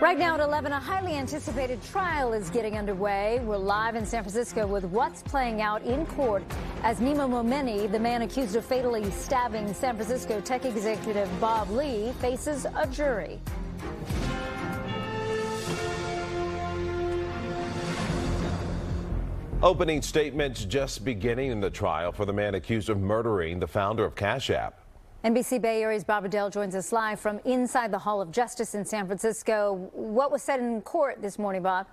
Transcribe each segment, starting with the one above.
Right now at 11, a highly anticipated trial is getting underway. We're live in San Francisco with what's playing out in court as Nima Momeni, the man accused of fatally stabbing San Francisco tech executive Bob Lee, faces a jury. Opening statements just beginning in the trial for the man accused of murdering the founder of Cash App. NBC Bay Area's Bob Redell joins us live from inside the Hall of Justice in San Francisco. What was said in court this morning, Bob?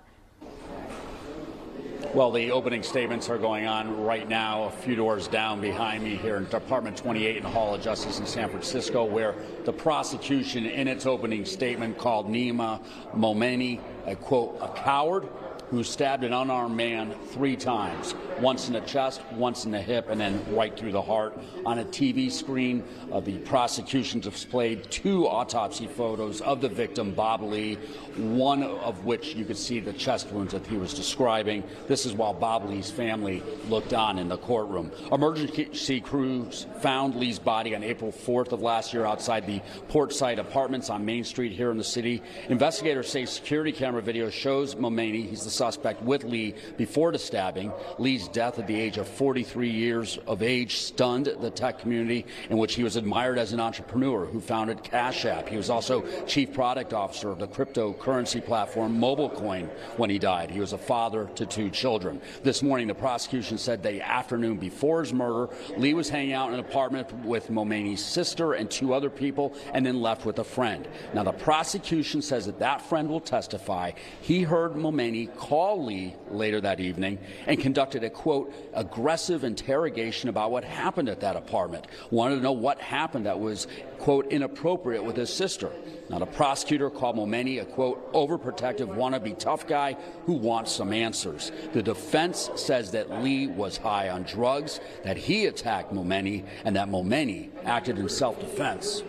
Well, the opening statements are going on right now, a few doors down behind me here in Department 28 in the Hall of Justice in San Francisco, where the prosecution in its opening statement called Nima Momeni a, quote, a coward who stabbed an unarmed man 3 times, once in the chest, once in the hip, and then right through the heart. On a TV screen, the prosecution displayed 2 autopsy photos of the victim, Bob Lee, one of which you could see the chest wounds that he was describing. This is while Bob Lee's family looked on in the courtroom. Emergency crews found Lee's body on April 4th of last year outside the Portside Apartments on Main Street here in the city. Investigators say security camera video shows Momeni, he's the suspect, with Lee before the stabbing. Lee's death at the age of 43 years of age stunned the tech community, in which he was admired as an entrepreneur who founded Cash App. He was also chief product officer of the cryptocurrency platform MobileCoin when he died. He was a father to 2 children. This morning, the prosecution said the afternoon before his murder, Lee was hanging out in an apartment with Momeni's sister and 2 other people, and then left with a friend. Now, the prosecution says that that friend will testify he heard Momeni call Lee later that evening and conducted a, quote, aggressive interrogation about what happened at that apartment. Wanted to know what happened that was, quote, inappropriate with his sister. Now, the prosecutor called Momeni a, quote, overprotective wannabe tough guy who wants some answers. The defense says that Lee was high on drugs, that he attacked Momeni, and that Momeni acted in self-defense.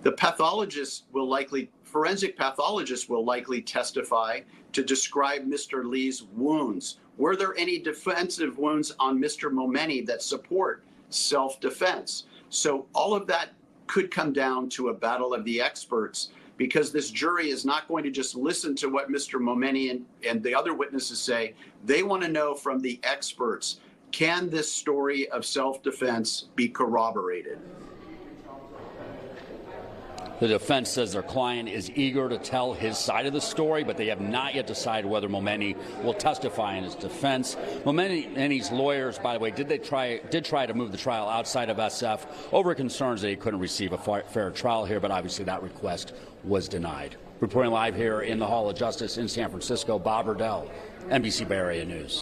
The forensic pathologist will likely testify to describe Mr. Lee's wounds. Were there any defensive wounds on Mr. Momeni that support self-defense? So all of that could come down to a battle of the experts, because this jury is not going to just listen to what Mr. Momeni and the other witnesses say. They want to know from the experts, can this story of self-defense be corroborated? The defense says their client is eager to tell his side of the story, but they have not yet decided whether Momeni will testify in his defense. Momeni's lawyers, by the way, did try to move the trial outside of SF over concerns that he couldn't receive a fair trial here, but obviously that request was denied. Reporting live here in the Hall of Justice in San Francisco, Bob Redell, NBC Bay Area News.